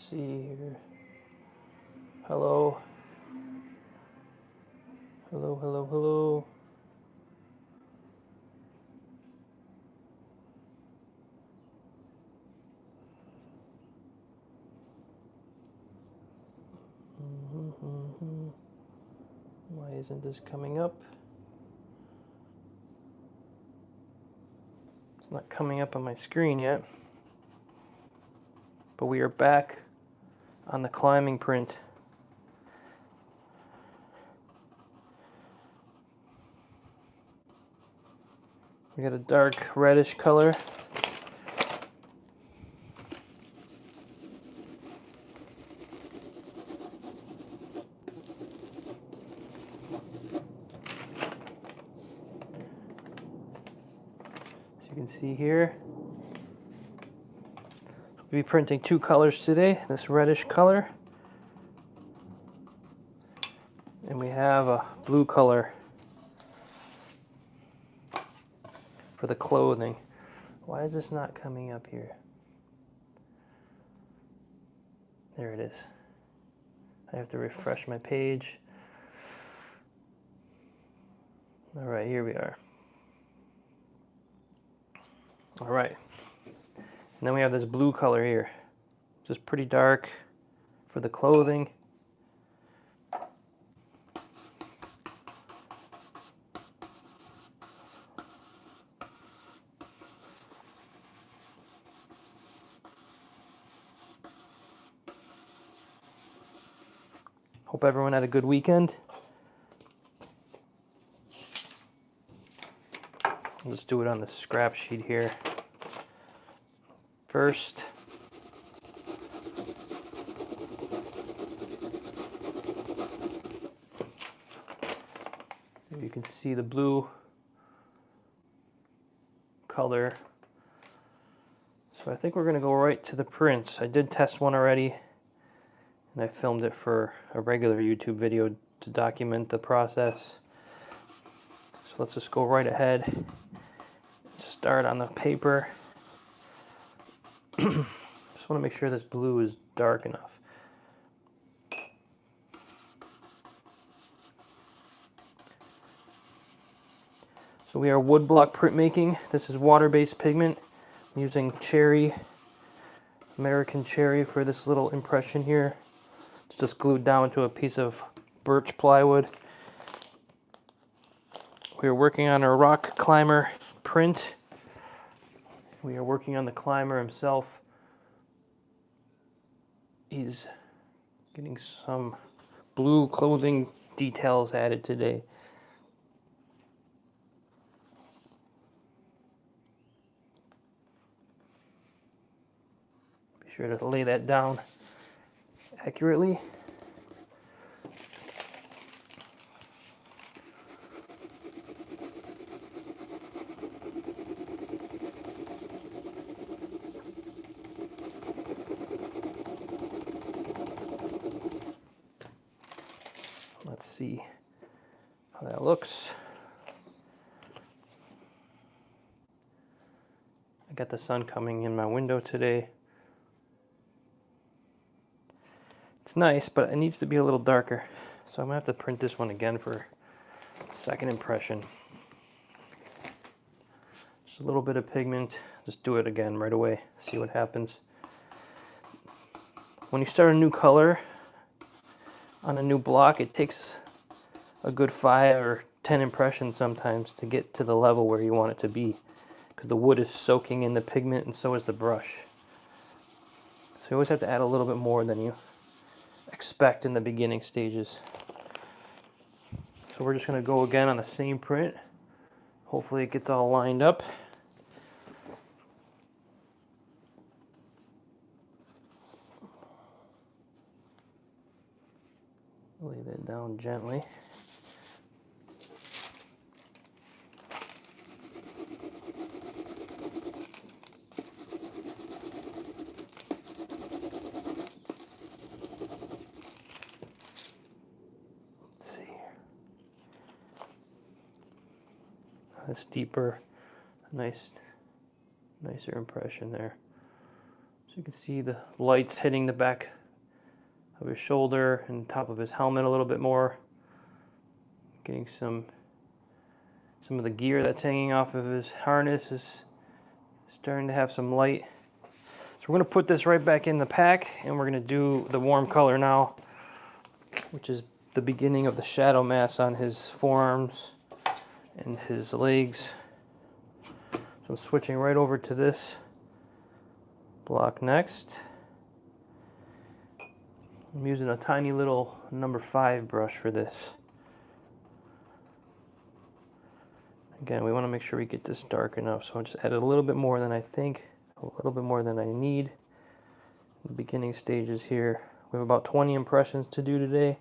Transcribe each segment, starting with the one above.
see here. Hello. Hello, hello, hello. Why isn't this coming up? It's not coming up on my screen yet. But we are back on the climbing print. We got a dark reddish color. As you can see here, we'll be printing two colors today, this reddish color, and we have a blue color for the clothing. Why is this not coming up here? There it is. I have to refresh my page. All right, here we are. All right. And then we have this blue color here. Just pretty dark for the clothing. Hope everyone had a good weekend. Let's do it on the scrap sheet here. First, you can see the blue color. So I think we're going to go right to the prints. I did test one already, and I filmed it for a regular YouTube video to document the process. So let's just go right ahead. Start on the paper. Just want to make sure this blue is dark enough. So we are woodblock printmaking. This is water-based pigment. I'm using cherry, American cherry for this little impression here. It's just glued down to a piece of birch plywood. We are working on a rock climber print. We are working on the climber himself. He's getting some blue clothing details added today. Be sure to lay that down accurately. Let's see how that looks. I got the sun coming in my window today. It's nice, but it needs to be a little darker. So I'm gonna have to print this one again for second impression. Just a little bit of pigment. Just do it again right away. See what happens. When you start a new color on a new block, it takes a good 5 or 10 impressions sometimes to get to the level where you want it to be, because the wood is soaking in the pigment and so is the brush. So you always have to add a little bit more than you expect in the beginning stages. So we're just going to go again on the same print. Hopefully it gets all lined up. Lay that down gently. Let's see. That's deeper, nicer impression there. So you can see the lights hitting the back of his shoulder and top of his helmet a little bit more. Getting some of the gear that's hanging off of his harness is starting to have some light. So we're going to put this right back in the pack, and we're going to do the warm color now, which is the beginning of the shadow mass on his forearms and his legs. So I'm switching right over to this block next. I'm using a tiny little number 5 brush for this. Again, we want to make sure we get this dark enough, so I'll just add a little bit more than I think, a little bit more than I need. The beginning stages here. We have about 20 impressions to do today.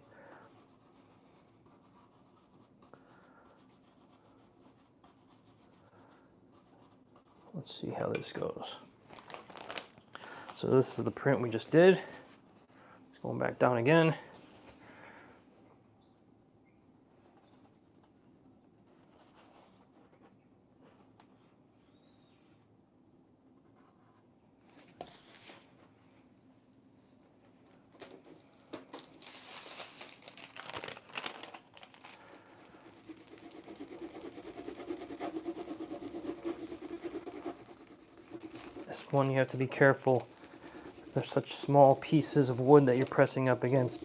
Let's see how this goes. So this is the print we just did. It's going back down again. This one you have to be careful. There's such small pieces of wood that you're pressing up against.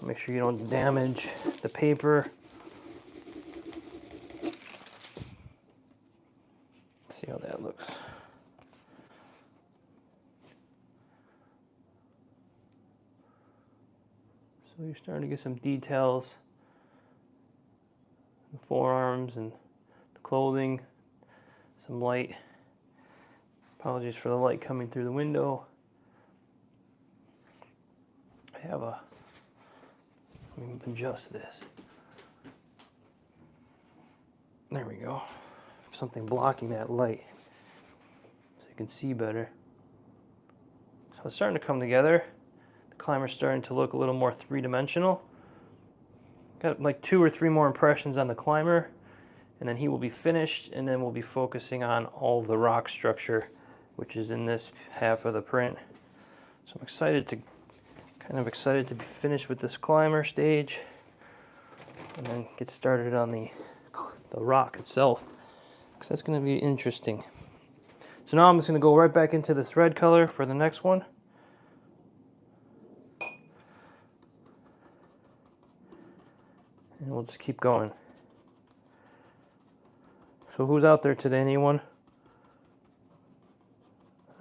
Make sure you don't damage the paper. See how that looks. So you're starting to get some details. The forearms and the clothing. Some light. Apologies for the light coming through the window. I have a, let me adjust this. There we go. Something blocking that light so you can see better. So it's starting to come together. The climber's starting to look a little more three-dimensional. Got like 2 or 3 more impressions on the climber, and then he will be finished, and then we'll be focusing on all the rock structure, which is in this half of the print. So I'm excited to be finished with this climber stage, and then get started on the rock itself, because that's going to be interesting. So now I'm just going to go right back into this red color for the next one. And we'll just keep going. So who's out there today? Anyone?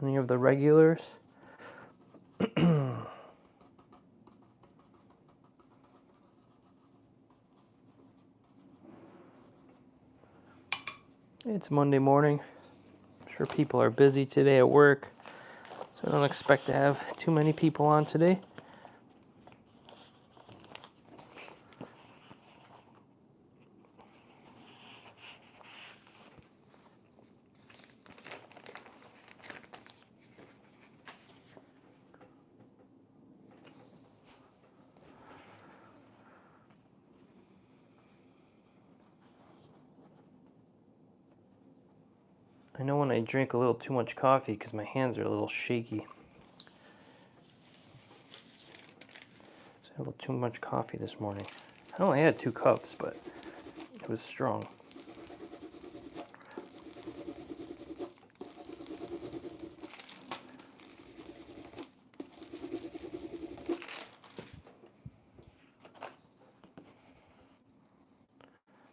Any of the regulars? It's Monday morning. I'm sure people are busy today at work, so I don't expect to have too many people on today. I know when I drink a little too much coffee because my hands are a little shaky. So I had a little too much coffee this morning. I only had 2 cups, but it was strong.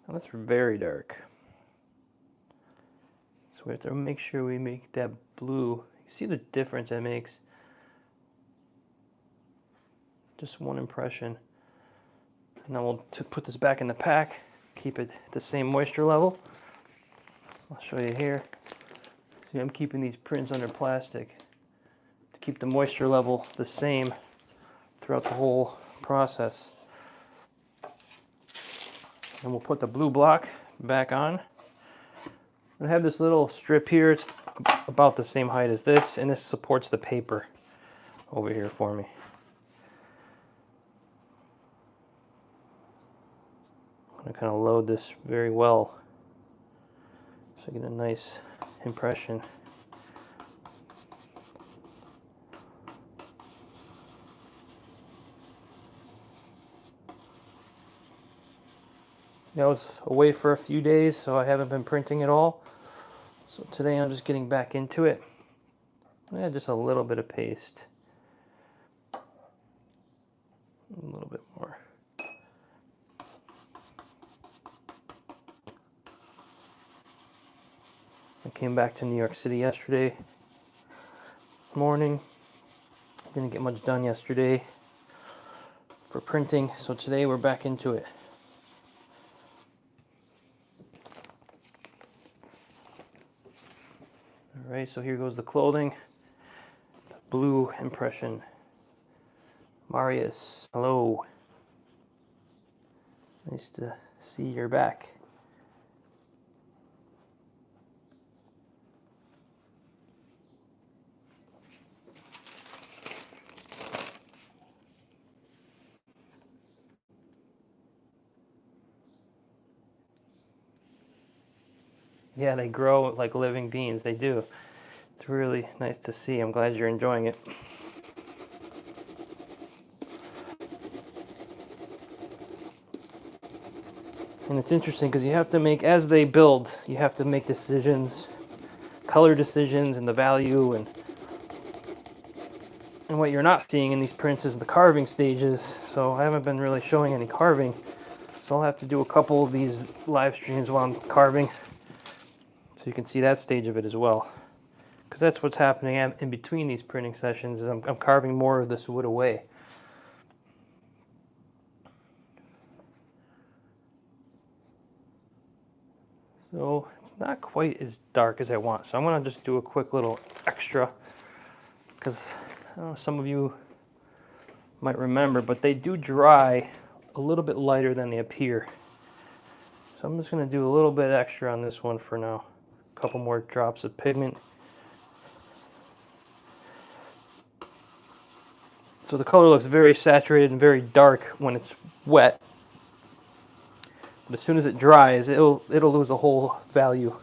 Now that's very dark. So we have to make sure we make that blue. You see the difference it makes? Just one impression. And then we'll put this back in the pack, keep it at the same moisture level. I'll show you here. See, I'm keeping these prints under plastic to keep the moisture level the same throughout the whole process. And we'll put the blue block back on. I have this little strip here. It's about the same height as this, and this supports the paper over here for me. I'm going to kind of load this very well so I get a nice impression I was away for a few days, so I haven't been printing at all. So today I'm just getting back into it. Yeah, just a little bit of paste. A little bit more. I came back to New York City yesterday morning. Didn't get much done yesterday for printing, so today we're back into it. Alright, so here goes the clothing. The blue impression. Marius, hello. Nice to see you're back. Yeah, they grow like living beings. They do. It's really nice to see. I'm glad you're enjoying it. And it's interesting because you have to make, as they build, you have to make decisions, color decisions, and the value, and what you're not seeing in these prints is the carving stages. So I haven't been really showing any carving. So I'll have to do a couple of these live streams while I'm carving, so you can see that stage of it as well. Because that's what's happening in between these printing sessions, is I'm carving more of this wood away. So it's not quite as dark as I want. So I'm going to just do a quick little extra, because some of you might remember, but they do dry a little bit lighter than they appear. So I'm just going to do a little bit extra on this one for now. A couple more drops of pigment. So the color looks very saturated and very dark when it's wet. But as soon as it dries, it'll lose a whole value.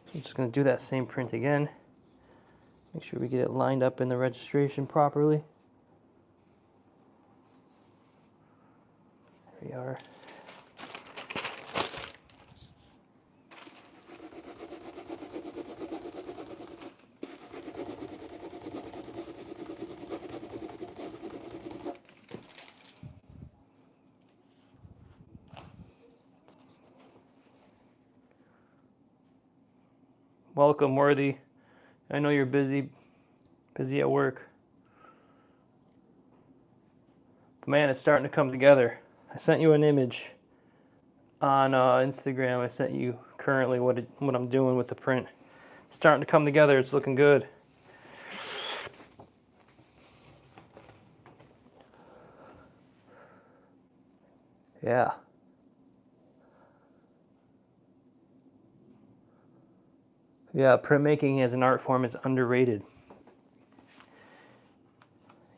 So I'm just going to do that same print again. Make sure we get it lined up in the registration properly. There we are. Welcome, Worthy. I know you're busy at work. But man, it's starting to come together. I sent you an image on Instagram. I sent you currently what I'm doing with the print. It's starting to come together. It's looking good. Yeah. Yeah, printmaking as an art form is underrated.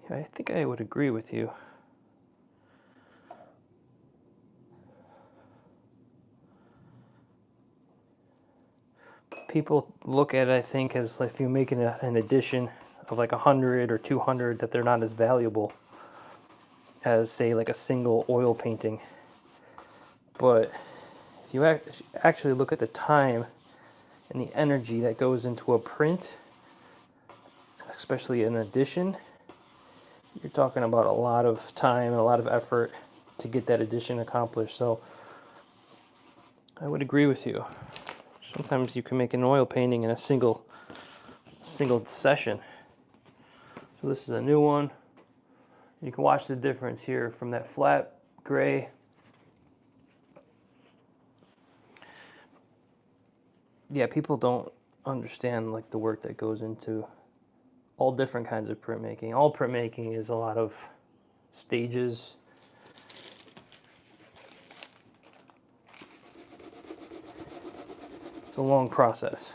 I think I would agree with you. People look at it, I think, as if you're making an edition of like 100 or 200, that they're not as valuable as, say, like a single oil painting. But if you actually look at the time and the energy that goes into a print, especially an edition, you're talking about a lot of time and a lot of effort to get that edition accomplished. So I would agree with you. Sometimes you can make an oil painting in a single session. So this is a new one. You can watch the difference here from that flat gray. Yeah, people don't understand like the work that goes into all different kinds of printmaking. All printmaking is a lot of stages. It's a long process.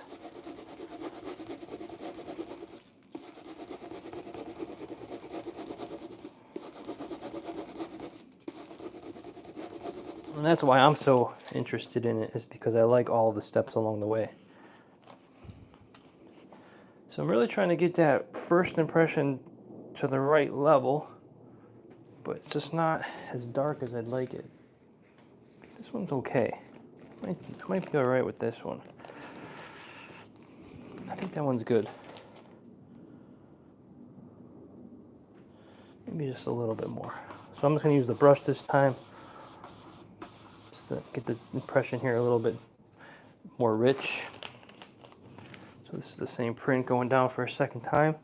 And that's why I'm so interested in it, is because I like all the steps along the way. So I'm really trying to get that first impression to the right level, but it's just not as dark as I'd like it. This one's okay. I might be all right with this one. I think that one's good. Maybe just a little bit more. So I'm just going to use the brush this time, just to get the impression here a little bit more rich. So this is the same print going down for a second time.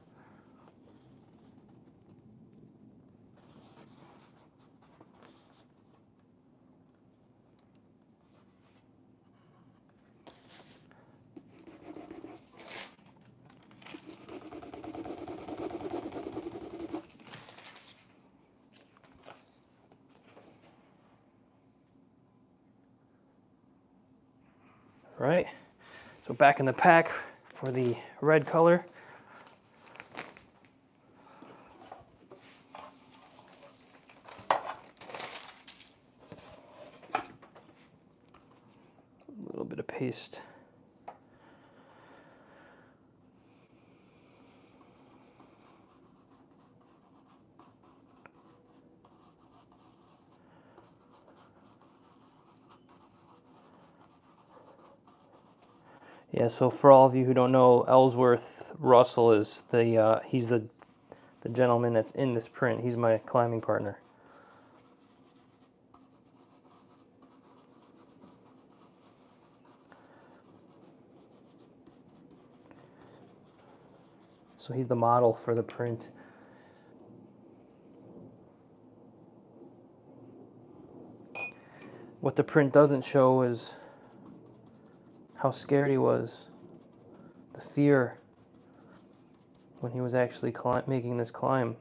Right, so back in the pack for the red color. A little bit of paste. Yeah, so for all of you who don't know, Ellsworth Russell is he's the gentleman that's in this print. He's my climbing partner. So he's the model for the print. What the print doesn't show is how scared he was, the fear when he was actually making this climb.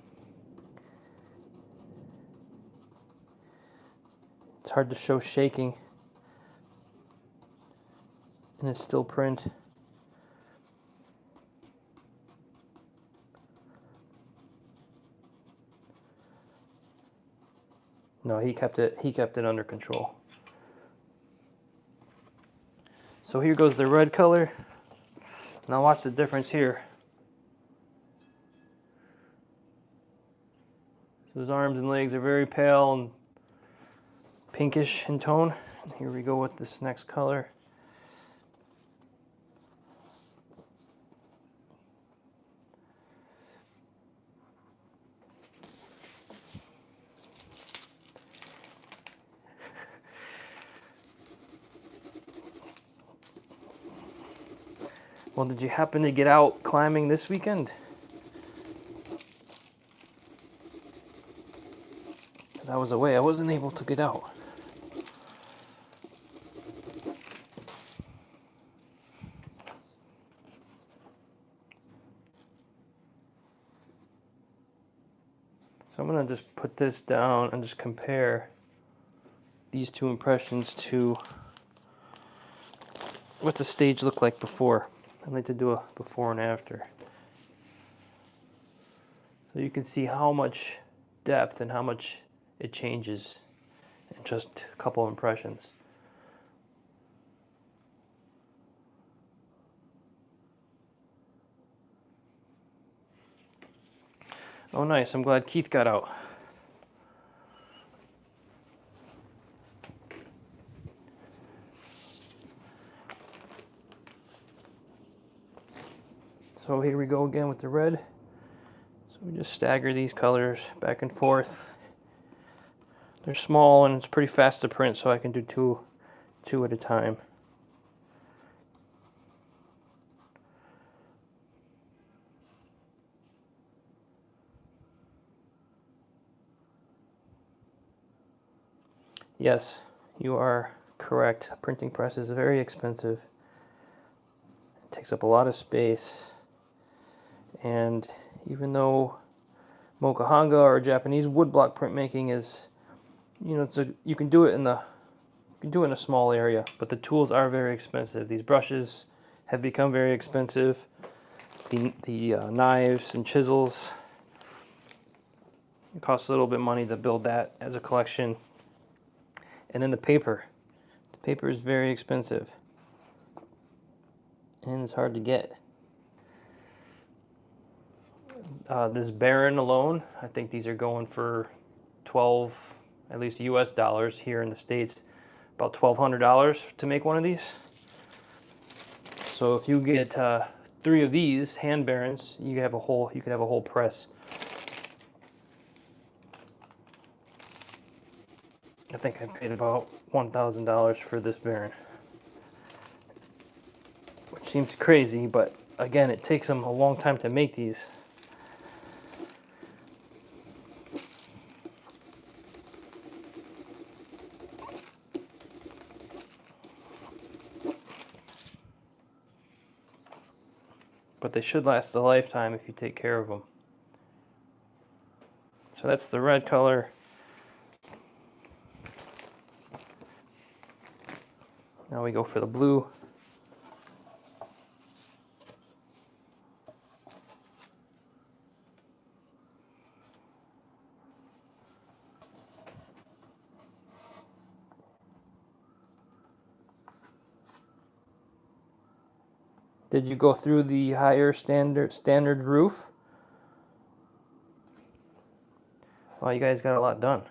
It's hard to show shaking in a still print. No, he kept it under control. So here goes the red color. Now watch the difference here. So his arms and legs are very pale and pinkish in tone. And here we go with this next color. Well, did you happen to get out climbing this weekend? Because I was away, I wasn't able to get out. So I'm going to just put this down and just compare these two impressions to what the stage looked like before. I'd like to do a before and after. So you can see how much depth and how much it changes in just a couple of impressions. Oh nice, I'm glad Keith got out. So here we go again with the red. So we just stagger these colors back and forth. They're small and it's pretty fast to print, so I can do two at a time. Yes, you are correct. A printing press is very expensive. It takes up a lot of space. And even though mokuhanga or Japanese woodblock printmaking is, you can do it in a small area, but the tools are very expensive. These brushes have become very expensive. The knives and chisels, it costs a little bit of money to build that as a collection. And then the paper. The paper is very expensive. And it's hard to get. This Baron alone, I think these are going for 12, at least US dollars here in the States, about $1,200 to make one of these. So if you get 3 of these hand Barons, you could have a whole press. I think I paid about $1,000 for this Baron, which seems crazy, but again, it takes them a long time to make these. But they should last a lifetime if you take care of them. So that's the red color. Now we go for the blue. Did you go through the higher standard roof? Well, you guys got a lot done.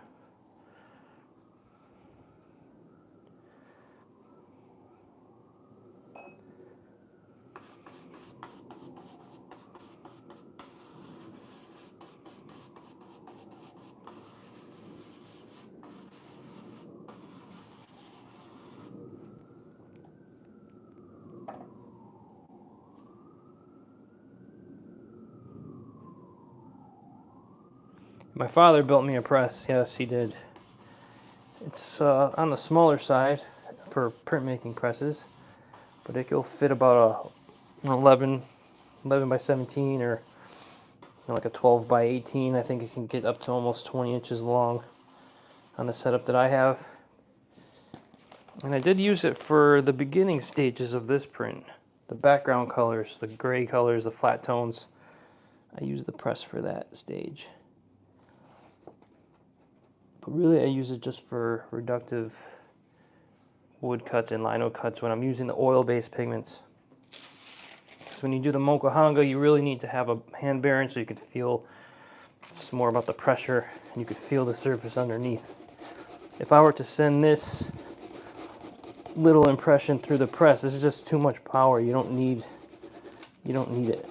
My father built me a press. Yes, he did. It's on the smaller side for printmaking presses, but it will fit about an 11 by 17 or like a 12 by 18. I think it can get up to almost 20 inches long on the setup that I have. And I did use it for the beginning stages of this print. The background colors, the gray colors, the flat tones. I used the press for that stage. But really I use it just for reductive wood cuts and lino cuts when I'm using the oil-based pigments. So when you do the mokuhanga, you really need to have a hand Baron so you can feel, it's more about the pressure, and you can feel the surface underneath. If I were to send this little impression through the press, this is just too much power. You don't need it.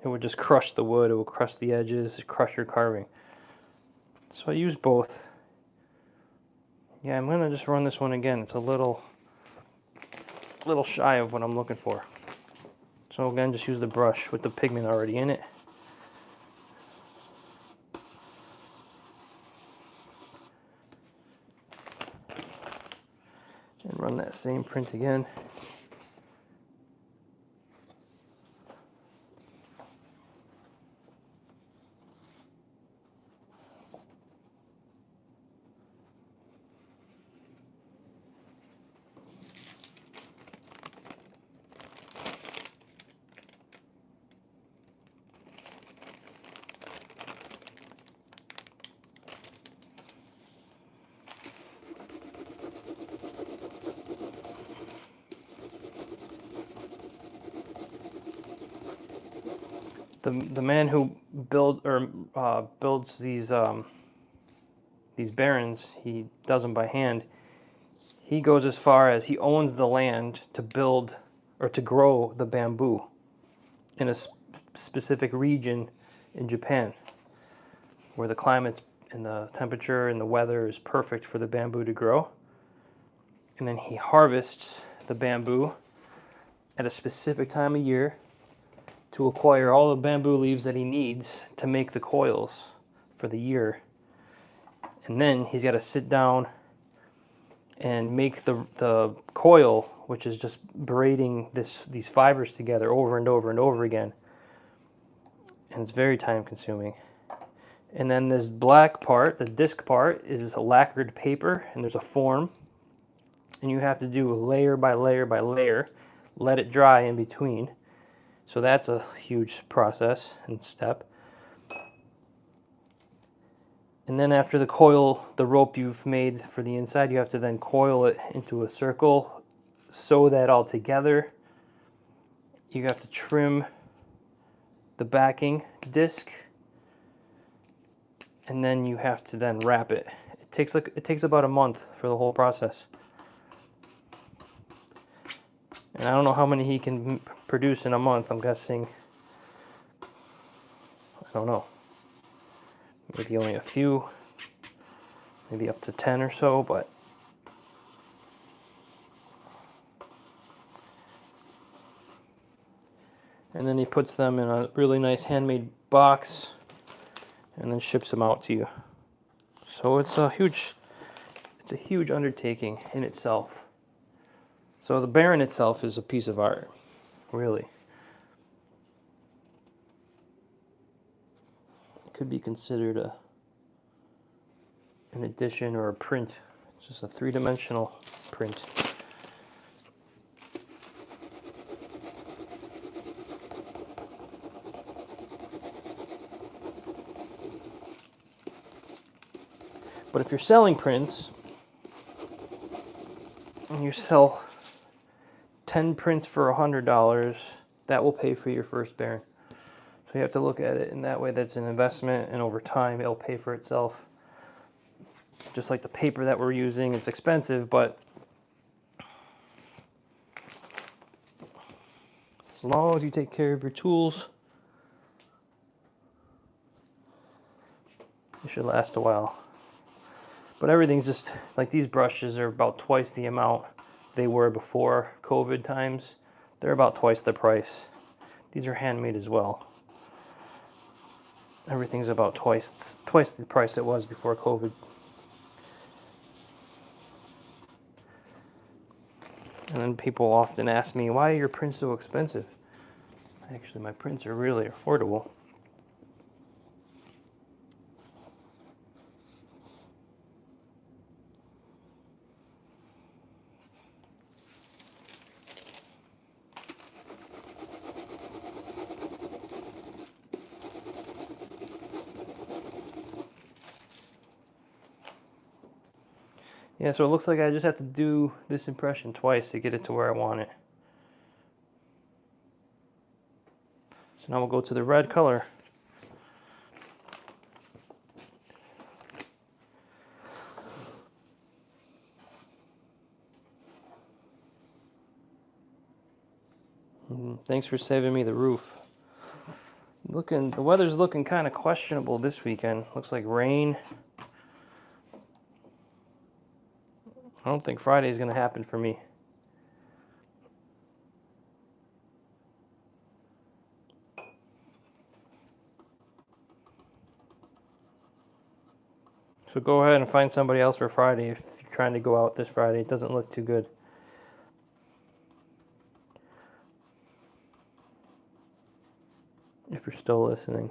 It would just crush the wood, it will crush the edges, crush your carving. So I use both. Yeah, I'm gonna just run this one again. It's a little shy of what I'm looking for. So again, just use the brush with the pigment already in it. And run that same print again. The man who builds these Barons, he does them by hand. He goes as far as he owns the land to build or to grow the bamboo in a specific region in Japan, where the climate and the temperature and the weather is perfect for the bamboo to grow. And then he harvests the bamboo at a specific time of year to acquire all the bamboo leaves that he needs to make the coils for the year. And then he's got to sit down and make the coil, which is just braiding these fibers together over and over and over again. And it's very time consuming. And then this black part, the disc part, is a lacquered paper, and there's a form. And you have to do layer by layer by layer, let it dry in between. So that's a huge process and step. And then after the coil, the rope you've made for the inside, you have to then coil it into a circle, sew that all together. you have to trim the backing disc, and then you have to then wrap it. It takes about a month for the whole process. And I don't know how many he can produce in a month. I'm guessing, I don't know, maybe only a few, maybe up to 10 or so, but and then he puts them in a really nice handmade box and then ships them out to you. So it's a huge undertaking in itself. So the Baron itself is a piece of art, really. It could be considered an edition or a print. It's just a three-dimensional print. But if you're selling prints, and you sell 10 prints for $100, that will pay for your first Baron. So you have to look at it in that way. That's an investment, and over time it'll pay for itself. Just like the paper that we're using, it's expensive, but as long as you take care of your tools, it should last a while. But everything's just, like these brushes are about twice the amount they were before COVID times. They're about twice the price. These are handmade as well. Everything's about twice the price it was before COVID. And then people often ask me, why are your prints so expensive? Actually, my prints are really affordable. Yeah, so it looks like I just have to do this impression twice to get it to where I want it. So now we'll go to the red color. Thanks for saving me the roof. The weather's looking kind of questionable this weekend. Looks like rain. I don't think Friday's going to happen for me. So go ahead and find somebody else for Friday if you're trying to go out this Friday. It doesn't look too good. If you're still listening.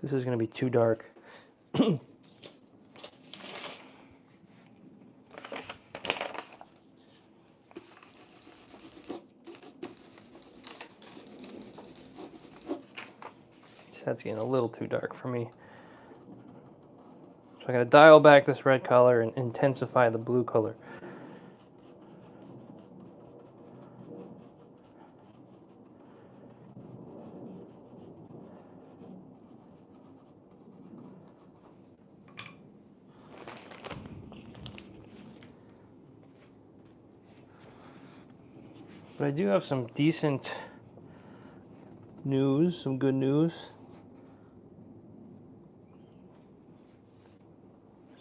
This is going to be too dark. That's getting a little too dark for me. So I gotta dial back this red color and intensify the blue color. But I do have some decent news, some good news.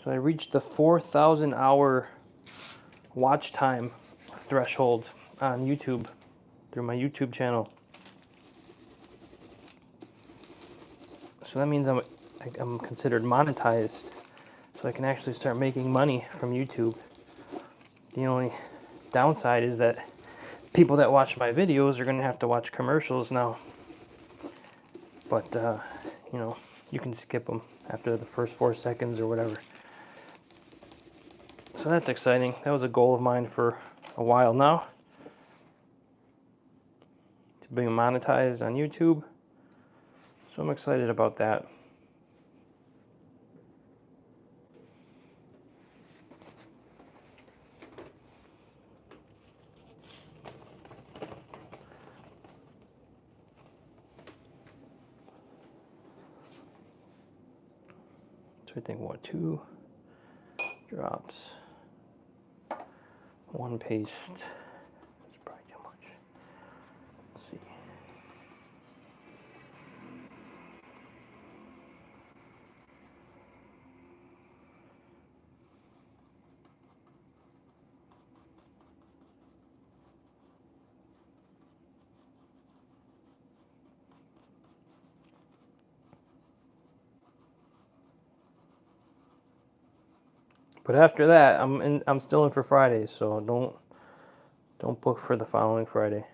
So I reached the 4,000 hour watch time threshold on YouTube through my YouTube channel. So that means I'm considered monetized. So I can actually start making money from YouTube. The only downside is that people that watch my videos are going to have to watch commercials now. But, you know, you can skip them after the first 4 seconds or whatever. So that's exciting. That was a goal of mine for a while now, to be monetized on YouTube. So I'm excited about that. So I think what, 2 drops, 1 paste. That's probably too much. Let's see. But after that, I'm still in for Fridays, so don't book for the following Friday.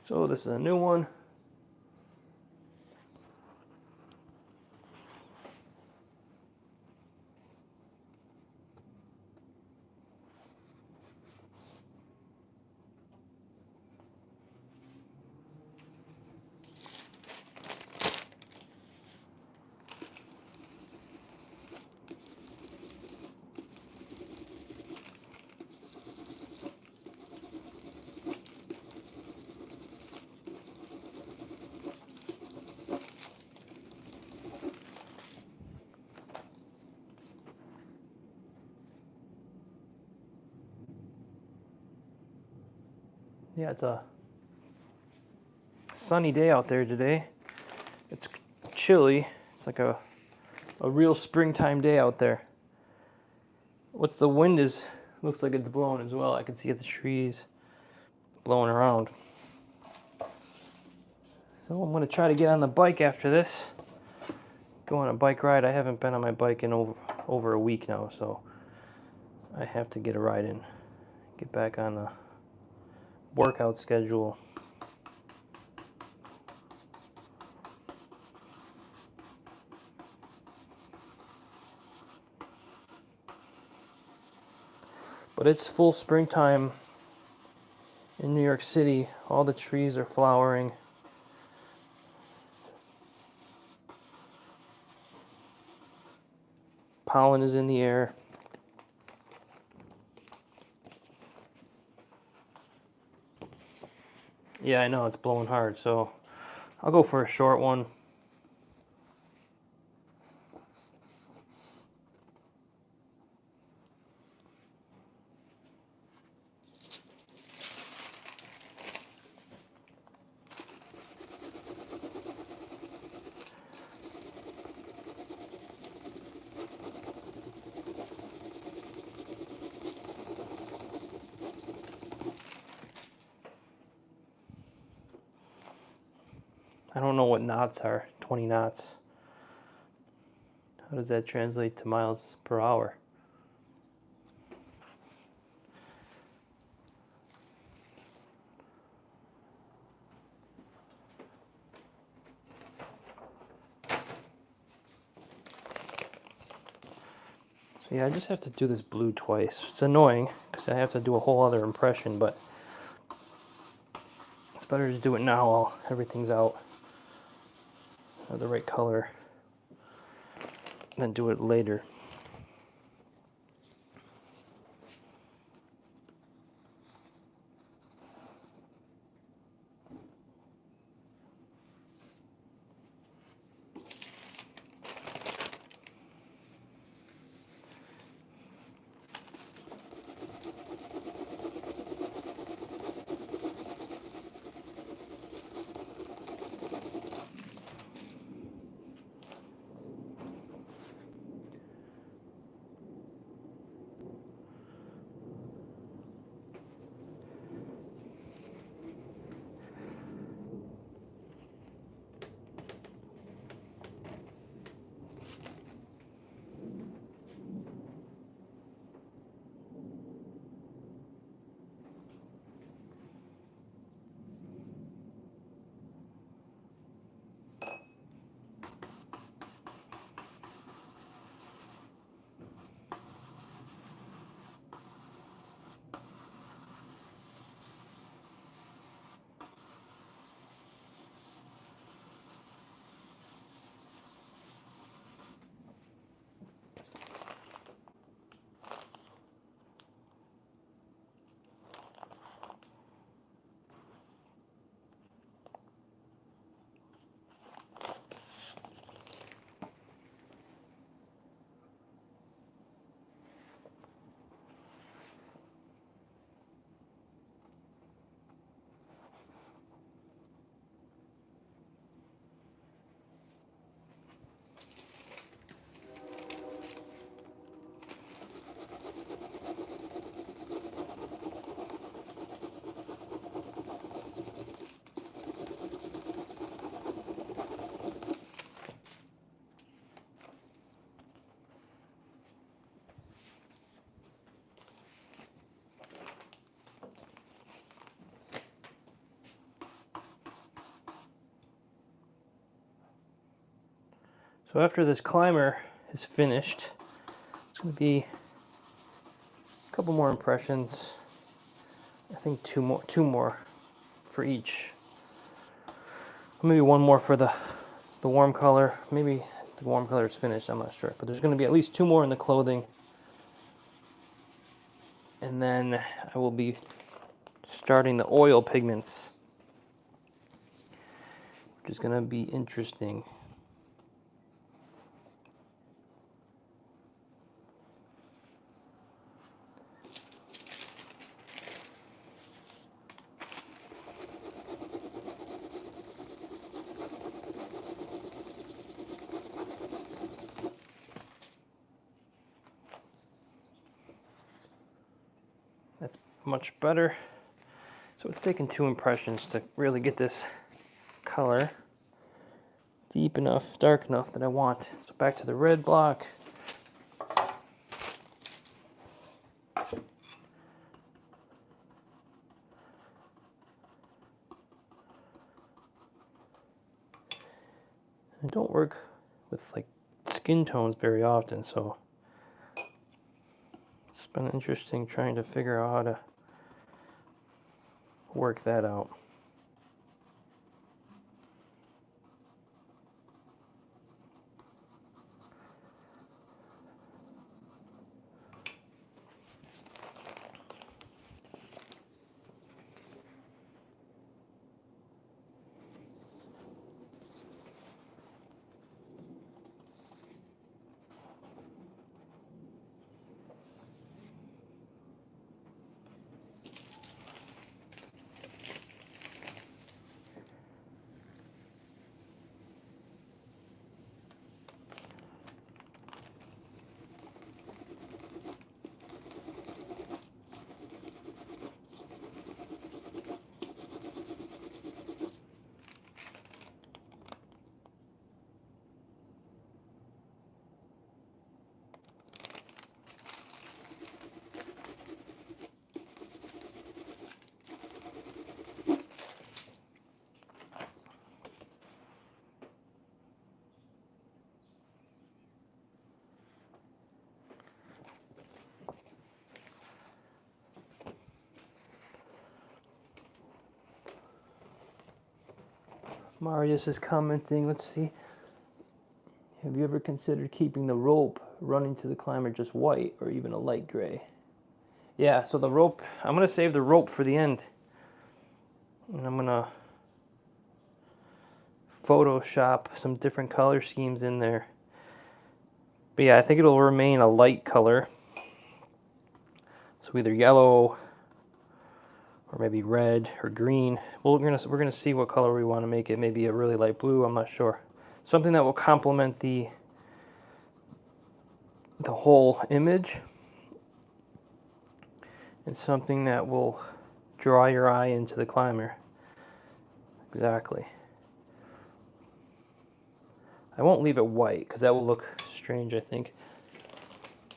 So this is a new one. Yeah, it's a sunny day out there today. It's chilly. It's like a real springtime day out there. What's the wind is, looks like it's blowing as well. I can see the trees blowing around. So I'm going to try to get on the bike after this. Go on a bike ride. I haven't been on my bike in over a week now, so I have to get a ride in. Get back on the workout schedule. But it's full springtime in New York City. All the trees are flowering. Pollen is in the air. Yeah, I know, it's blowing hard, so I'll go for a short one. I don't know what knots are, 20 knots. How does that translate to miles per hour? So yeah, I just have to do this blue twice. It's annoying because I have to do a whole other impression, but it's better to do it now while everything's out of the right color than do it later. So after this climber is finished, it's going to be a couple more impressions. I think two more for each. Maybe one more for the warm color. Maybe the warm color is finished, I'm not sure. But there's going to be at least 2 more in the clothing. And then I will be starting the oil pigments, which is going to be interesting. That's much better. So it's taken 2 impressions to really get this color deep enough, dark enough that I want. So back to the red block. I don't work with like skin tones very often, so it's been interesting trying to figure out how to work that out. Marius is commenting, let's see. Have you ever considered keeping the rope running to the climber just white or even a light gray? Yeah, so the rope, I'm going to save the rope for the end. And I'm going to Photoshop some different color schemes in there. But yeah, I think it'll remain a light color. So either yellow or maybe red or green. Well, we're gonna see what color we want to make it. Maybe a really light blue, I'm not sure. Something that will complement the whole image, and something that will draw your eye into the climber. Exactly. I won't leave it white because that will look strange, I think.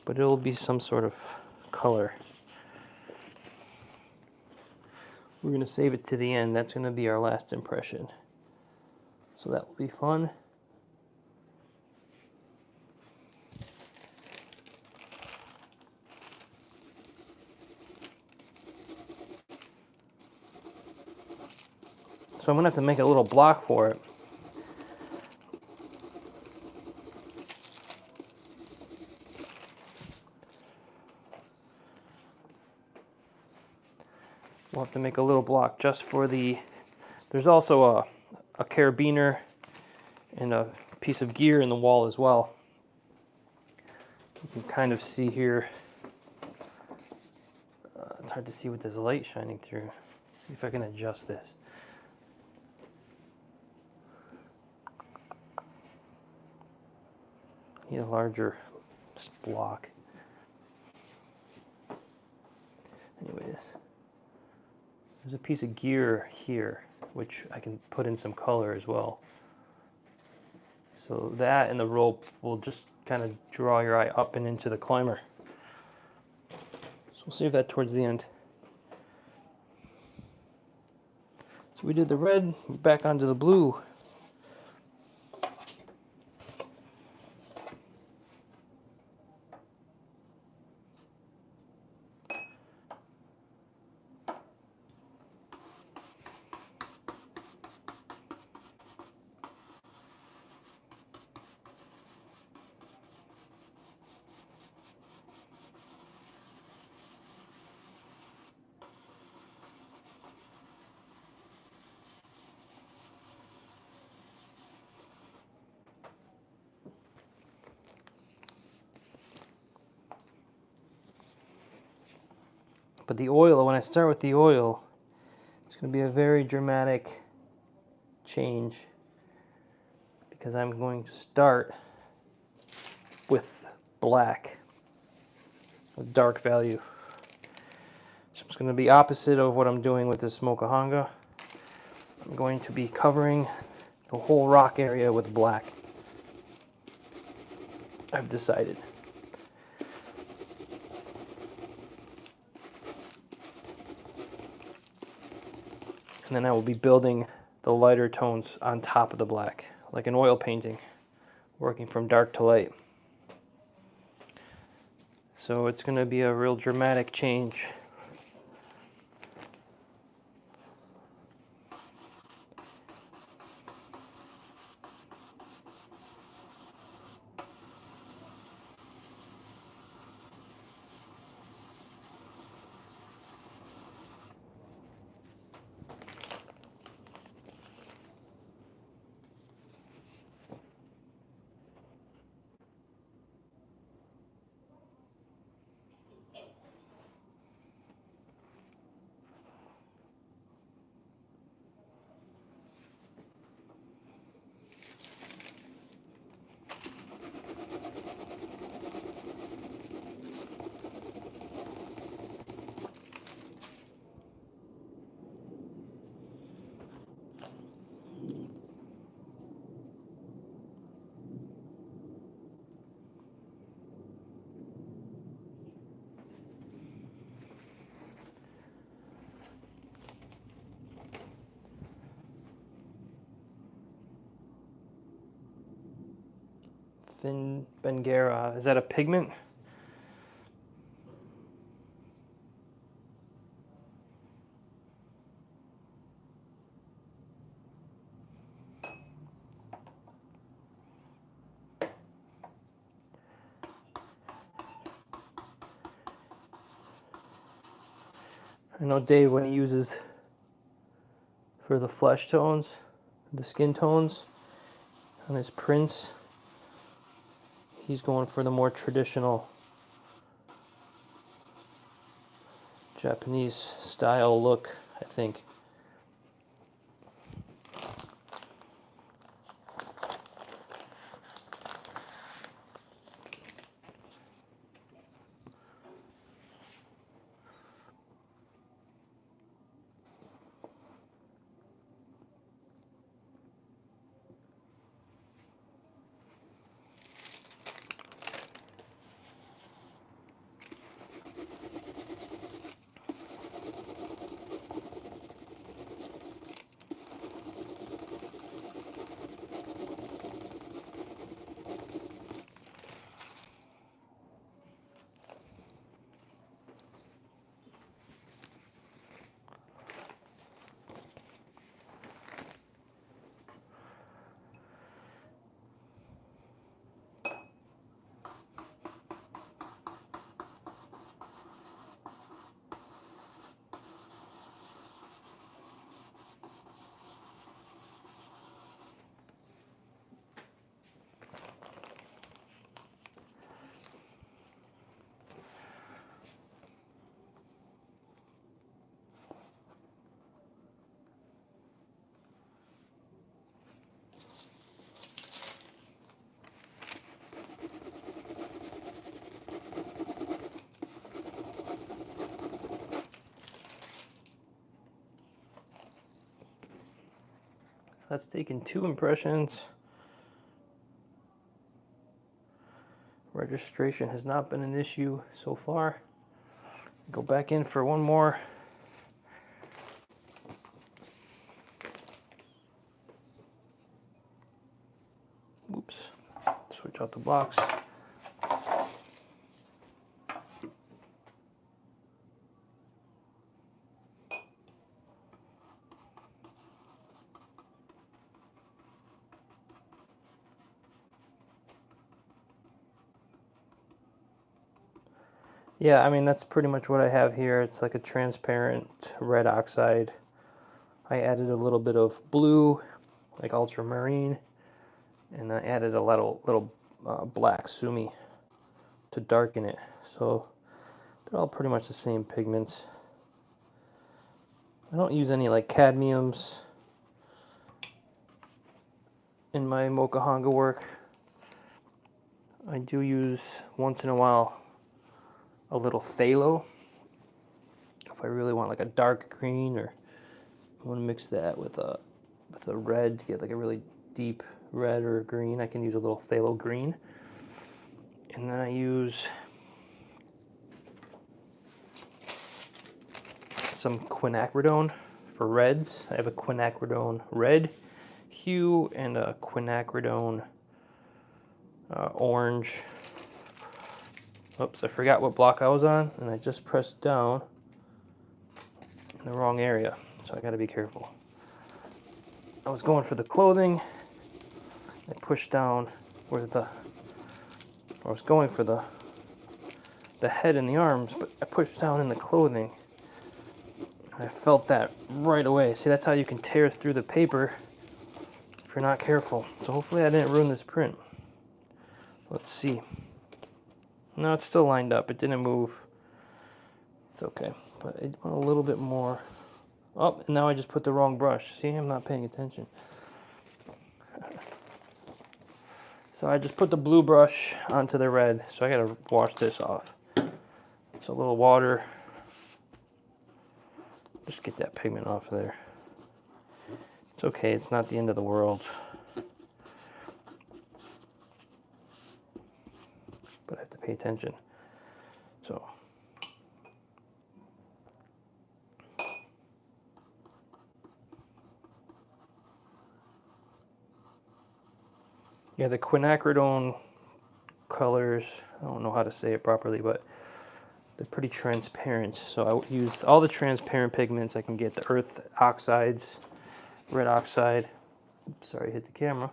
But it'll be some sort of color. We're going to save it to the end. That's going to be our last impression. So that will be fun. So I'm going to have to make a little block for it. We'll have to make a little block just for the... There's also a carabiner and a piece of gear in the wall as well. You can kind of see here. It's hard to see with this light shining through. Let's see if I can adjust this. Need a larger block. Anyways, there's a piece of gear here, which I can put in some color as well. So that and the rope will just kind of draw your eye up and into the climber. So we'll save that towards the end. So we did the red, back onto the blue. But the oil, when I start with the oil, it's going to be a very dramatic change because I'm going to start with black, a dark value. So it's going to be opposite of what I'm doing with this mokuhanga. I'm going to be covering the whole rock area with black. I've decided. And then I will be building the lighter tones on top of the black, like an oil painting, working from dark to light. So it's going to be a real dramatic change. Thin Bengara, is that a pigment? I know Dave, when he uses for the flesh tones, the skin tones on his prints, he's going for the more traditional Japanese style look, I think. That's taken 2 impressions. Registration has not been an issue so far. Go back in for one more. Oops. Switch out the box. Yeah, I mean, that's pretty much what I have here. It's like a transparent red oxide. I added a little bit of blue, like ultramarine, and I added a little black sumi to darken it. So they're all pretty much the same pigments. I don't use any like cadmiums in my mokuhanga work. I do use once in a while a little phthalo if I really want like a dark green, or I want to mix that with a red to get like a really deep red or green. I can use a little phthalo green. And then I use some quinacridone for reds. I have a quinacridone red hue and a quinacridone orange. Oops, I forgot what block I was on, and I just pressed down in the wrong area, so I gotta be careful. I was going for the clothing. I pushed down where I was going for the head and the arms, but I pushed down in the clothing. I felt that right away. See, that's how you can tear through the paper if you're not careful. So hopefully I didn't ruin this print. Let's see. No, it's still lined up. It didn't move. It's okay. But I want a little bit more. Oh, and now I just put the wrong brush. See, I'm not paying attention. So I just put the blue brush onto the red. So I gotta wash this off. So a little water. Just get that pigment off of there. It's okay, it's not the end of the world. But I have to pay attention. So. Yeah, the quinacridone colors, I don't know how to say it properly, but they're pretty transparent. So I use all the transparent pigments I can get. The earth oxides, red oxide. Oops, sorry, hit the camera.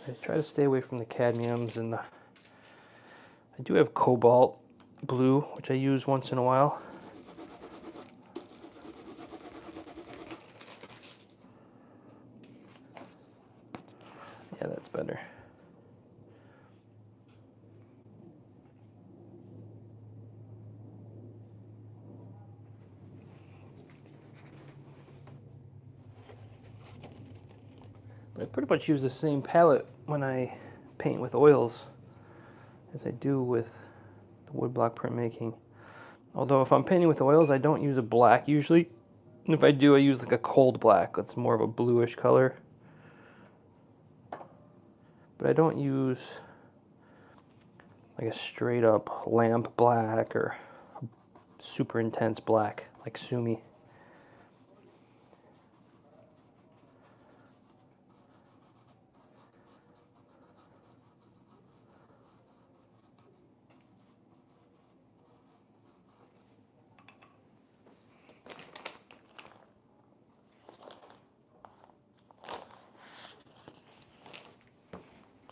I try to stay away from the cadmiums, and I do have cobalt blue, which I use once in a while. Yeah, that's better. I pretty much use the same palette when I paint with oils as I do with the woodblock printmaking. Although if I'm painting with oils, I don't use a black usually. And if I do, I use like a cold black. That's more of a bluish color. But I don't use like a straight up lamp black or super intense black like Sumi.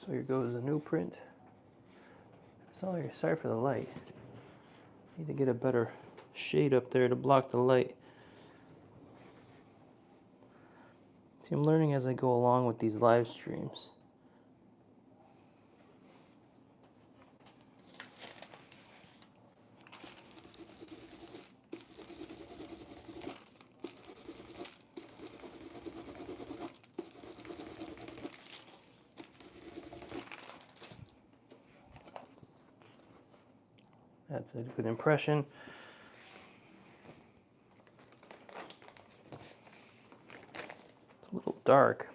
So here goes a new print. Sorry for the light. Need to get a better shade up there to block the light. See, I'm learning as I go along with these live streams. That's a good impression. It's a little dark.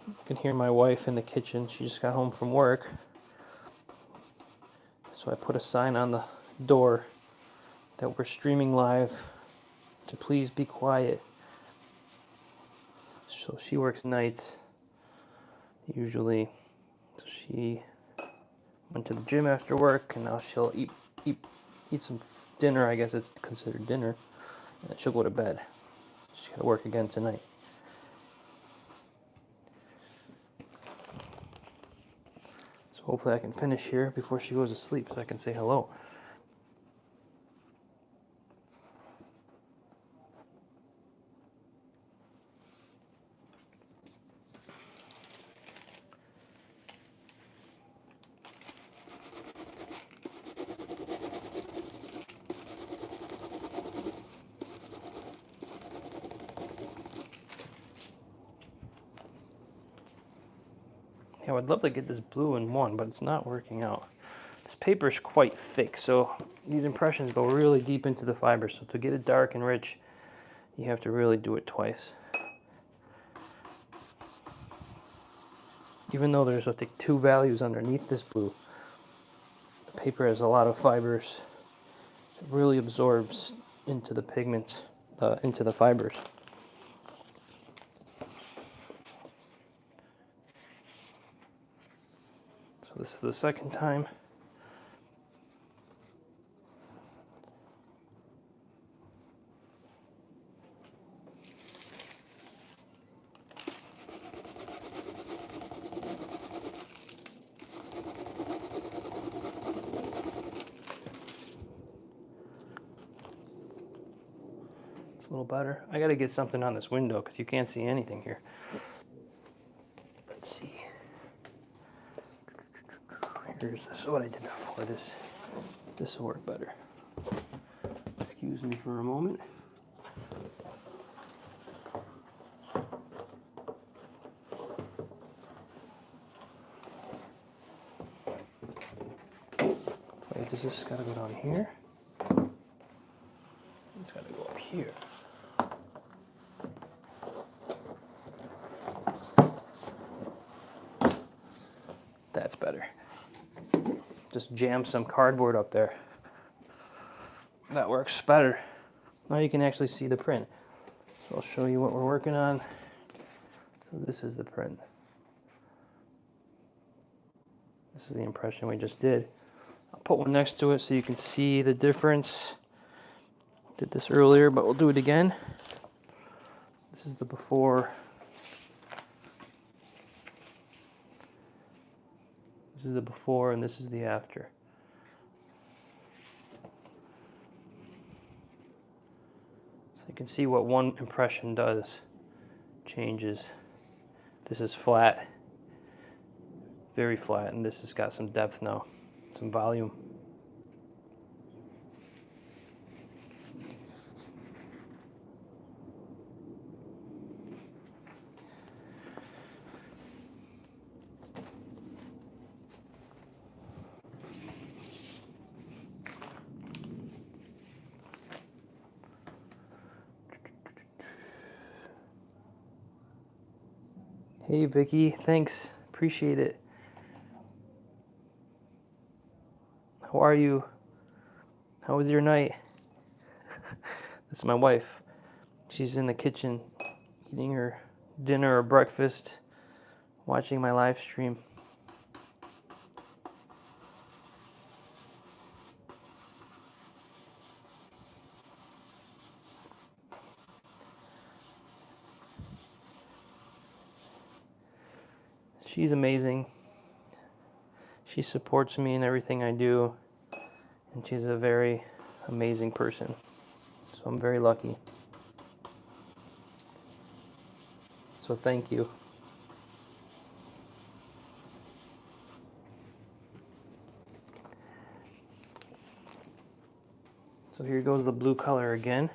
You can hear my wife in the kitchen. She just got home from work. So I put a sign on the door that we're streaming live to please be quiet. So she works nights usually. So she went to the gym after work, and now she'll eat some dinner. I guess it's considered dinner. And she'll go to bed. She's got to work again tonight. So hopefully I can finish here before she goes to sleep so I can say hello. Yeah, I would love to get this blue in one, but it's not working out. This paper is quite thick, so these impressions go really deep into the fiber. So to get it dark and rich, you have to really do it twice. Even though there's, I think, 2 values underneath this blue, the paper has a lot of fibers. It really absorbs into the pigments, into the fibers. So this is the second time. It's a little better. I gotta get something on this window because you can't see anything here. Let's see. Here's what I did before this. This will work better. Excuse me for a moment. Wait, this just gotta go down here. It's gotta go up here. That's better. Just jam some cardboard up there. That works better. Now you can actually see the print. So I'll show you what we're working on. So this is the print. This is the impression we just did. I'll put one next to it so you can see the difference. Did this earlier, but we'll do it again. This is the before. This is the before and this is the after. So you can see what one impression does. Changes. This is flat. Very flat, and this has got some depth now. Some volume. Hey Vicky, thanks. Appreciate it. How are you? How was your night? That's my wife. She's in the kitchen eating her dinner or breakfast, watching my live stream. She's amazing. She supports me in everything I do, and she's a very amazing person. So I'm very lucky. So thank you. So here goes the blue color again.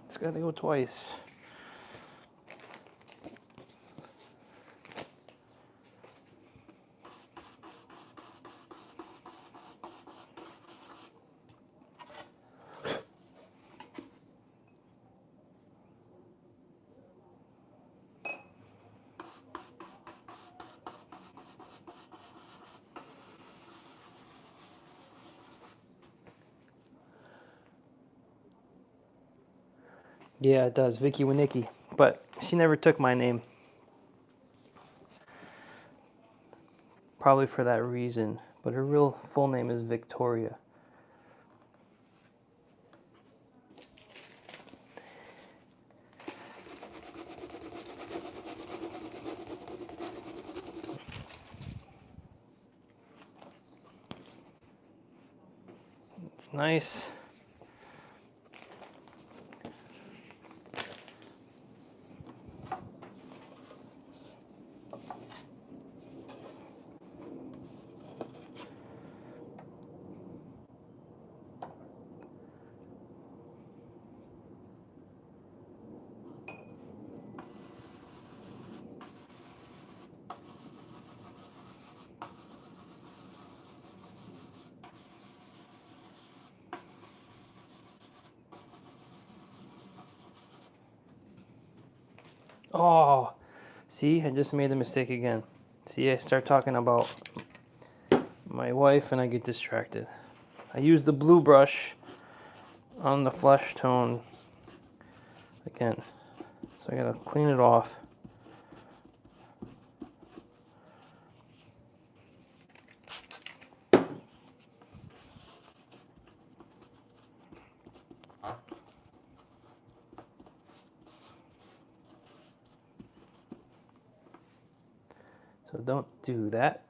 It's got to go twice. Yeah, it does, Vicky Winicki. But she never took my name. Probably for that reason. But her real full name is Victoria. It's nice. Oh, see, I just made the mistake again. See, I start talking about my wife and I get distracted. I use the blue brush on the flesh tone again. So I gotta clean it off. So don't do that.